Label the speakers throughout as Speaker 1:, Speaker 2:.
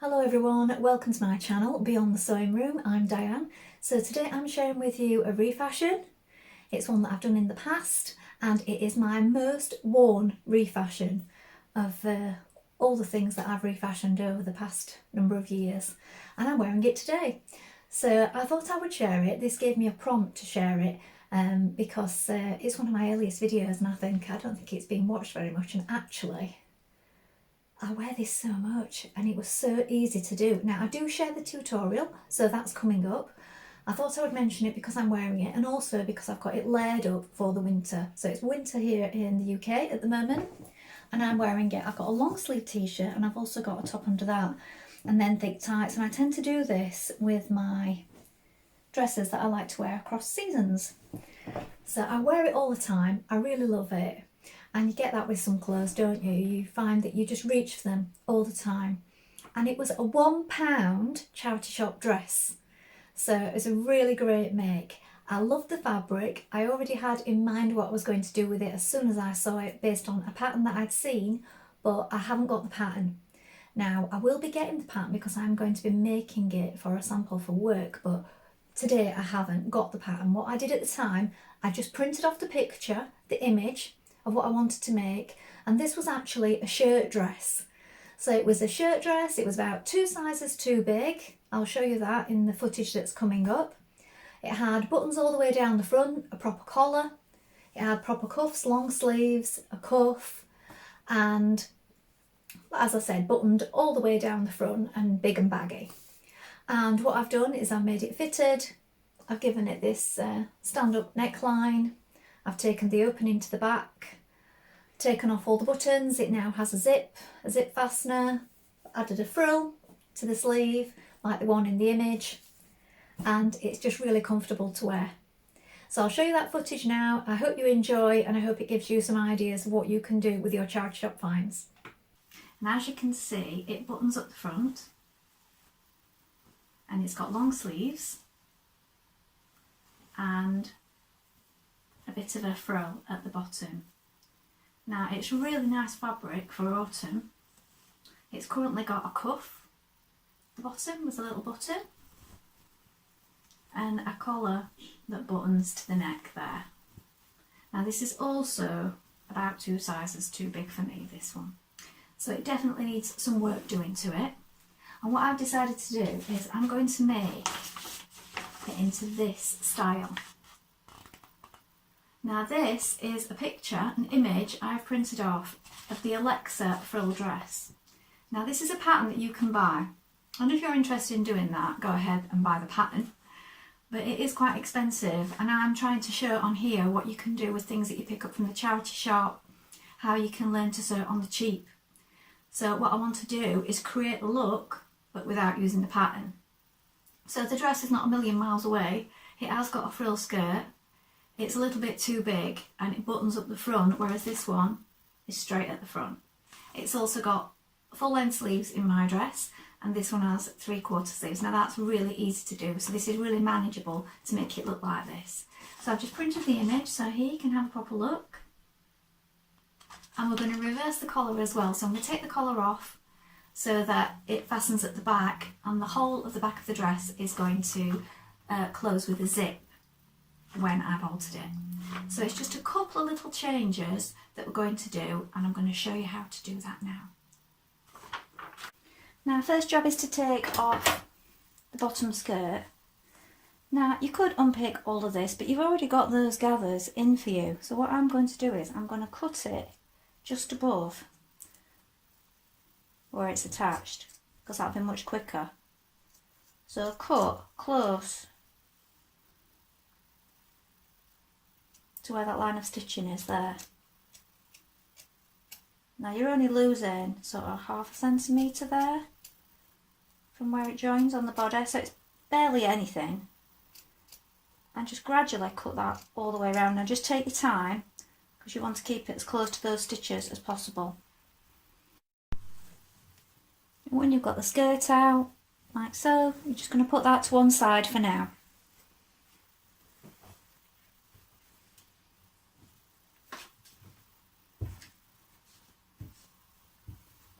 Speaker 1: Hello everyone, welcome to my channel Beyond the Sewing Room. I'm Diane. So today I'm sharing with you a refashion. It's one that I've done in the past and it is my most worn refashion of all the things that I've refashioned over the past number of years, and I'm wearing it today. So I thought I would share it. This gave me a prompt to share it because it's one of my earliest videos and I don't think it's been watched very much, and actually I wear this so much and it was so easy to do. Now I do share the tutorial, so that's coming up. I thought I would mention it because I'm wearing it and also because I've got it layered up for the winter. So it's winter here in the UK at the moment and I'm wearing it. I've got a long sleeve t-shirt and I've also got a top under that and then thick tights, and I tend to do this with my dresses that I like to wear across seasons. So I wear it all the time. I really love it. And you get that with some clothes, don't you? You find that you just reach for them all the time. And it was a £1 charity shop dress. So it was a really great make. I loved the fabric. I already had in mind what I was going to do with it as soon as I saw it based on a pattern that I'd seen, but I haven't got the pattern. Now I will be getting the pattern because I'm going to be making it for a sample for work, but today I haven't got the pattern. What I did at the time, I just printed off the picture, the image of what I wanted to make, and this was actually a shirt dress. So it was a shirt dress, it was about 2 sizes too big. I'll show you that in the footage that's coming up. It had buttons all the way down the front, a proper collar, it had proper cuffs, long sleeves, a cuff, and as I said, buttoned all the way down the front and big and baggy. And what I've done is I've made it fitted, I've given it this stand-up neckline, I've taken the opening to the back, taken off all the buttons. It now has a zip fastener, added a frill to the sleeve like the one in the image, and it's just really comfortable to wear. So I'll show you that footage now. I hope you enjoy and I hope it gives you some ideas of what you can do with your charity shop finds. And as you can see, it buttons up the front and it's got long sleeves and a bit of a frill at the bottom. Now it's really nice fabric for autumn. It's currently got a cuff at the bottom with a little button and a collar that buttons to the neck there. Now this is also about 2 sizes too big for me, this one. So it definitely needs some work doing to it. And what I've decided to do is I'm going to make it into this style. Now this is a picture, an image I've printed off of the Alexa frill dress. Now this is a pattern that you can buy, and if you're interested in doing that, go ahead and buy the pattern. But it is quite expensive, and I'm trying to show on here what you can do with things that you pick up from the charity shop, how you can learn to sew on the cheap. So what I want to do is create a look, but without using the pattern. So the dress is not a million miles away. It has got a frill skirt. It's a little bit too big and it buttons up the front, whereas this one is straight at the front. It's also got full length sleeves in my dress, and this one has 3/4 sleeves. Now that's really easy to do, so this is really manageable to make it look like this. So I've just printed the image so here you can have a proper look. And we're going to reverse the collar as well. So I'm going to take the collar off so that it fastens at the back, and the whole of the back of the dress is going to close with a zip when I've altered it. So it's just a couple of little changes that we're going to do, and I'm going to show you how to do that now. Now first job is to take off the bottom skirt. Now you could unpick all of this, but you've already got those gathers in for you. So what I'm going to do is I'm going to cut it just above where it's attached, because that'll be much quicker. So cut close to where that line of stitching is there. Now you're only losing sort of 1/2 centimetre there from where it joins on the body, so it's barely anything. And just gradually cut that all the way around. Now just take your time because you want to keep it as close to those stitches as possible. And when you've got the skirt out, like so, you're just going to put that to one side for now.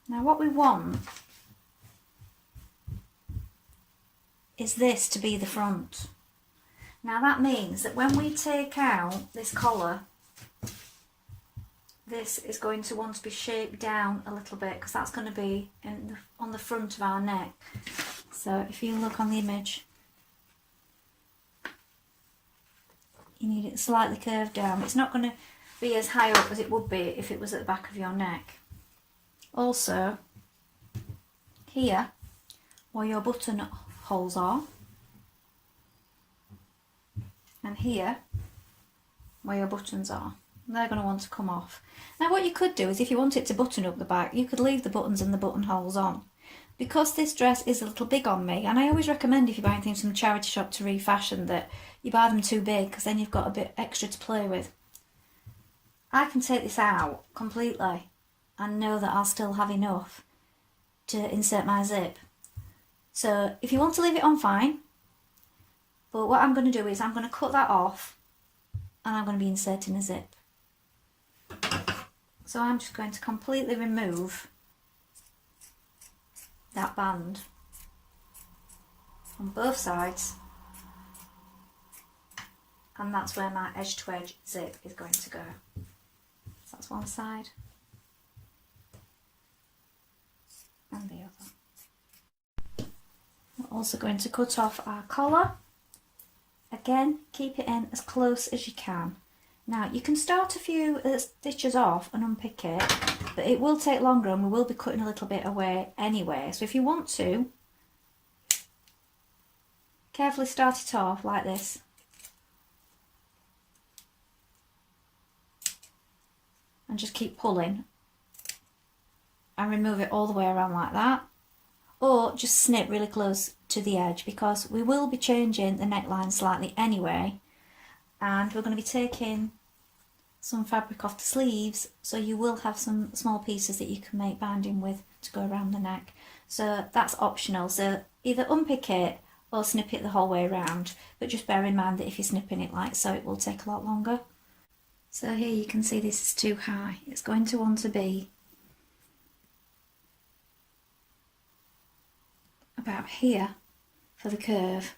Speaker 1: Now what we want is this to be the front. Now that means that when we take out this collar, this is going to want to be shaped down a little bit because that's going to be on the front of our neck. So if you look on the image, you need it slightly curved down. It's not going to be as high up as it would be if it was at the back of your neck. Also, here, where your button holes are, and here, where your buttons are, they're going to want to come off. Now what you could do is, if you want it to button up the back, you could leave the buttons and the buttonholes on. Because this dress is a little big on me, and I always recommend if you're buying things from a charity shop to refashion that you buy them too big, because then you've got a bit extra to play with. I can take this out completely and know that I'll still have enough to insert my zip. So if you want to leave it on, fine. But what I'm going to do is I'm going to cut that off and I'm going to be inserting a zip. So I'm just going to completely remove that band on both sides, and that's where my edge to edge zip is going to go. So that's one side and the other. We're also going to cut off our collar. Again, keep it in as close as you can. Now you can start a few stitches off and unpick it, but it will take longer and we will be cutting a little bit away anyway. So if you want to, carefully start it off like this. And just keep pulling and remove it all the way around like that. Or just snip really close to the edge, because we will be changing the neckline slightly anyway, and we're going to be taking some fabric off the sleeves, so you will have some small pieces that you can make binding with to go around the neck. So that's optional, so either unpick it or snip it the whole way around, but just bear in mind that if you're snipping it like so, it will take a lot longer. So here you can see this is too high. It's going to want to be about here for the curve,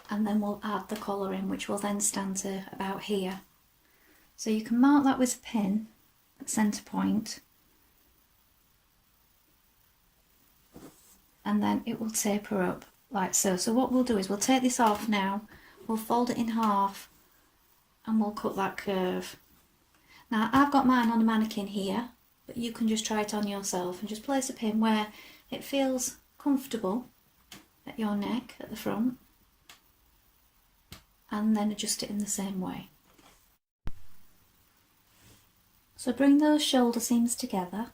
Speaker 1: and then we'll add the collar in, which will then stand to about here. So you can mark that with a pin at centre point, and then it will taper up like so. So what we'll do is we'll take this off now, we'll fold it in half and we'll cut that curve. Now I've got mine on a mannequin here, but you can just try it on yourself and just place a pin where it feels comfortable at your neck at the front, and then adjust it in the same way. So bring those shoulder seams together,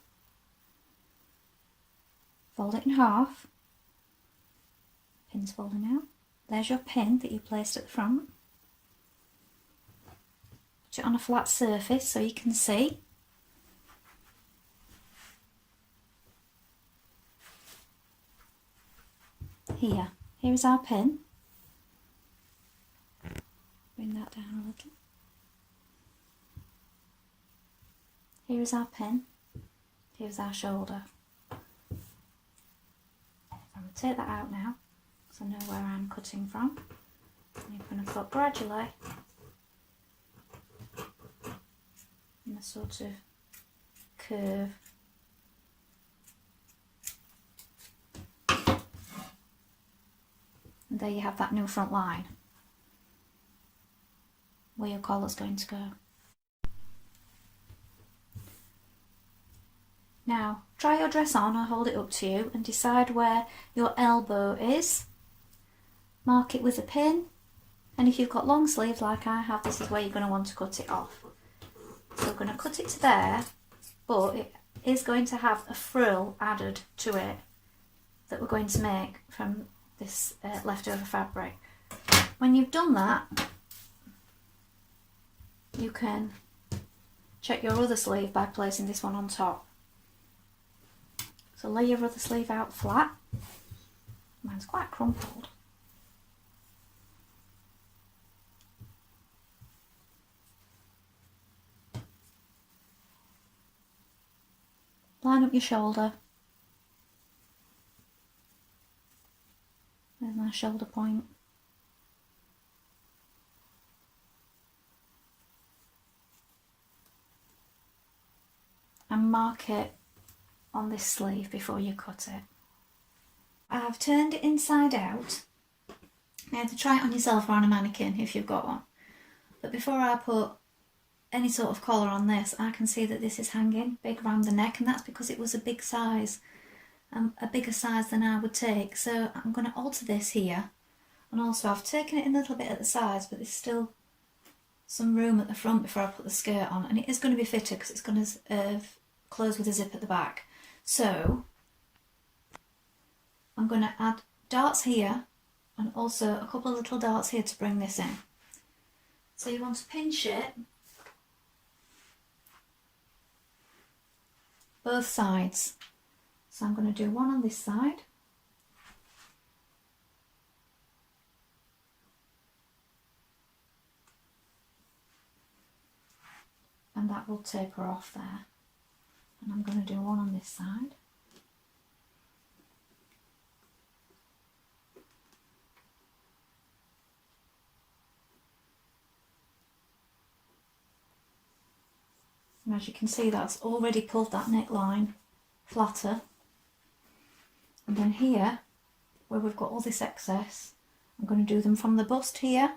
Speaker 1: fold it in half, pin's falling out, there's your pin that you placed at the front, put it on a flat surface so you can see. Here is our pin, bring that down a little. Here is our pin, here's our shoulder. I'm going to take that out now, so I know where I'm cutting from. And you're going to cut gradually in a sort of curve. And there you have that new front line where your collar's going to go. Now try your dress on, I'll hold it up to you, and decide where your elbow is. Mark it with a pin, and if you've got long sleeves like I have, this is where you're going to want to cut it off. So we're going to cut it to there, but it is going to have a frill added to it that we're going to make from this leftover fabric. When you've done that, you can check your other sleeve by placing this one on top. So lay your other sleeve out flat. Mine's quite crumpled. Line up your shoulder. There There's my shoulder point. And mark it on this sleeve before you cut it. I've turned it inside out. You have to try it on yourself or on a mannequin if you've got one. But before I put any sort of collar on this, I can see that this is hanging big around the neck, and that's because it was a big size, a bigger size than I would take. So I'm going to alter this here, and also I've taken it in a little bit at the sides, but there's still some room at the front before I put the skirt on, and it is going to be fitted because it's going to close with a zip at the back. So I'm going to add darts here and also a couple of little darts here to bring this in. So you want to pinch it both sides. So I'm going to do one on this side. And that will taper off there. And I'm going to do one on this side. And as you can see, that's already pulled that neckline flatter. And then here, where we've got all this excess, I'm going to do them from the bust here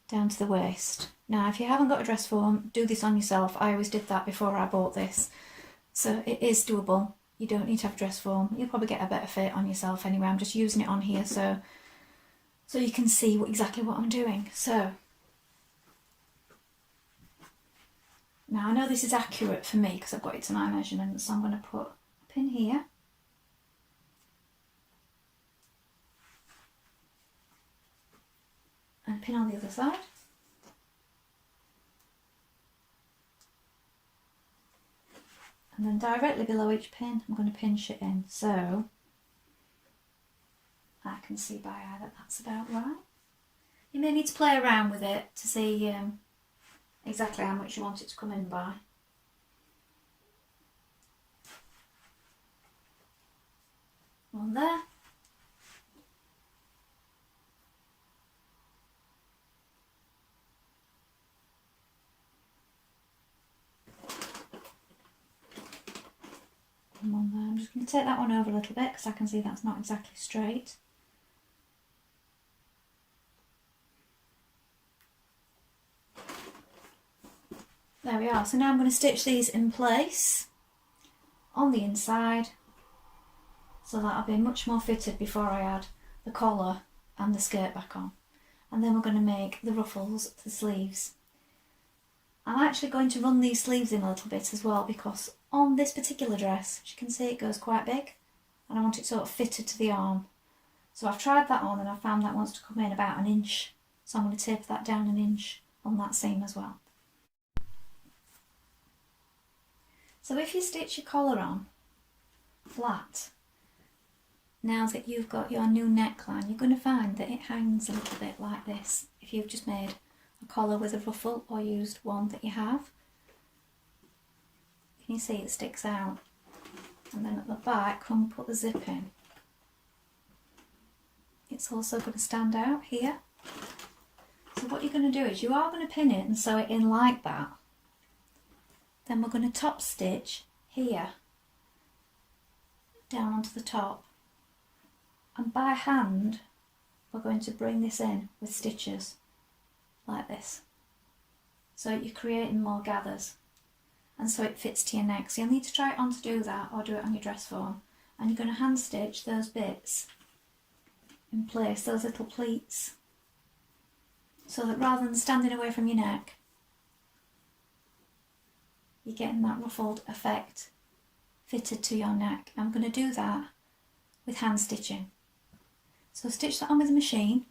Speaker 1: down to the waist. Now, if you haven't got a dress form, do this on yourself. I always did that before I bought this. So it is doable. You don't need to have a dress form. You'll probably get a better fit on yourself anyway. I'm just using it on here so you can see exactly what I'm doing. So now I know this is accurate for me because I've got it to my measurements, so I'm going to put a pin here. And a pin on the other side. And then directly below each pin, I'm going to pinch it in so I can see by eye that that's about right. You may need to play around with it to see exactly how much you want it to come in by. One there. And one there. I'm just going to take that one over a little bit because I can see that's not exactly straight. There we are. So now I'm going to stitch these in place on the inside so that I'll be much more fitted before I add the collar and the skirt back on. And then we're going to make the ruffles for the sleeves. I'm actually going to run these sleeves in a little bit as well because on this particular dress, as you can see, it goes quite big and I want it sort of fitted to the arm. So I've tried that on and I found that wants to come in about 1 inch. So I'm going to taper that down 1 inch on that seam as well. So if you stitch your collar on flat, now that you've got your new neckline, you're going to find that it hangs a little bit like this. If you've just made a collar with a ruffle or used one that you have, can you see it sticks out? And then at the back, when we put the zip in, it's also going to stand out here. So what you're going to do is you are going to pin it and sew it in like that. Then we're going to top stitch here down onto the top, and by hand we're going to bring this in with stitches like this, so you're creating more gathers and so it fits to your neck. So you'll need to try it on to do that or do it on your dress form, and you're going to hand stitch those bits in place, those little pleats, so that rather than standing away from your neck, you're getting that ruffled effect fitted to your neck. I'm going to do that with hand stitching. So stitch that on with the machine,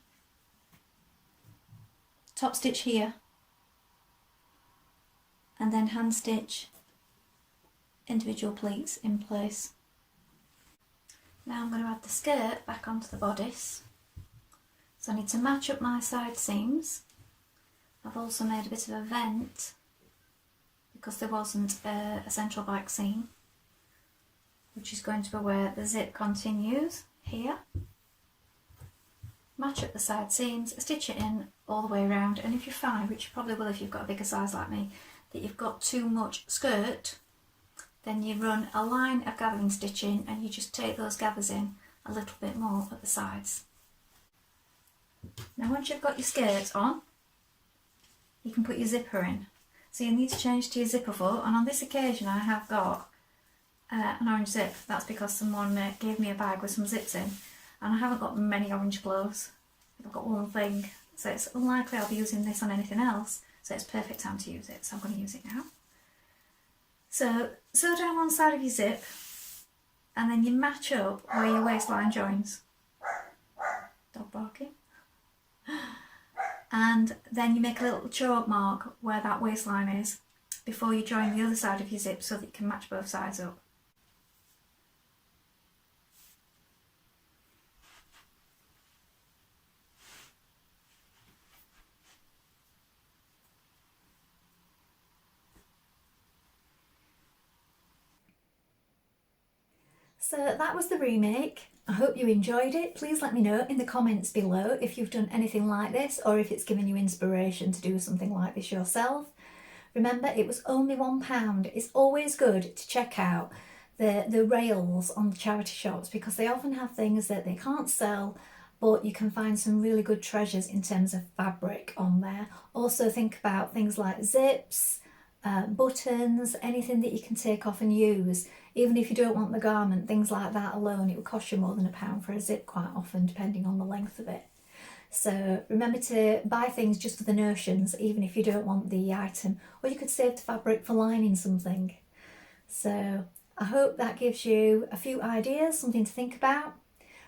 Speaker 1: top stitch here, and then hand stitch individual pleats in place. Now I'm going to add the skirt back onto the bodice. So I need to match up my side seams. I've also made a bit of a vent because there wasn't a central back seam, which is going to be where the zip continues here. match up the side seams, stitch it in all the way around, and if you find, which you probably will if you've got a bigger size like me, that you've got too much skirt, then you run a line of gathering stitching and you just take those gathers in a little bit more at the sides. Now once you've got your skirt on, you can put your zipper in. So you need to change to your zipper foot, and on this occasion I have got an orange zip. That's because someone gave me a bag with some zips in, and I haven't got many orange gloves. I've got one thing, so it's unlikely I'll be using this on anything else, so it's perfect time to use it, so I'm going to use it now. So sew down one side of your zip, and then you match up where your waistline joins. Dog barking. And then you make a little chalk mark where that waistline is before you join the other side of your zip so that you can match both sides up. So that was the remake. I hope you enjoyed it. Please let me know in the comments below if you've done anything like this or if it's given you inspiration to do something like this yourself. Remember, it was only £1. It's always good to check out the rails on the charity shops because they often have things that they can't sell, but you can find some really good treasures in terms of fabric on there. Also think about things like zips, buttons, anything that you can take off and use. Even if you don't want the garment, things like that alone, it would cost you more than £1 for a zip quite often, depending on the length of it. So remember to buy things just for the notions, even if you don't want the item, or you could save the fabric for lining something. So I hope that gives you a few ideas, something to think about.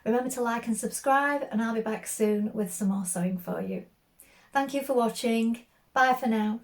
Speaker 1: Remember to like and subscribe, and I'll be back soon with some more sewing for you. Thank you for watching. Bye for now.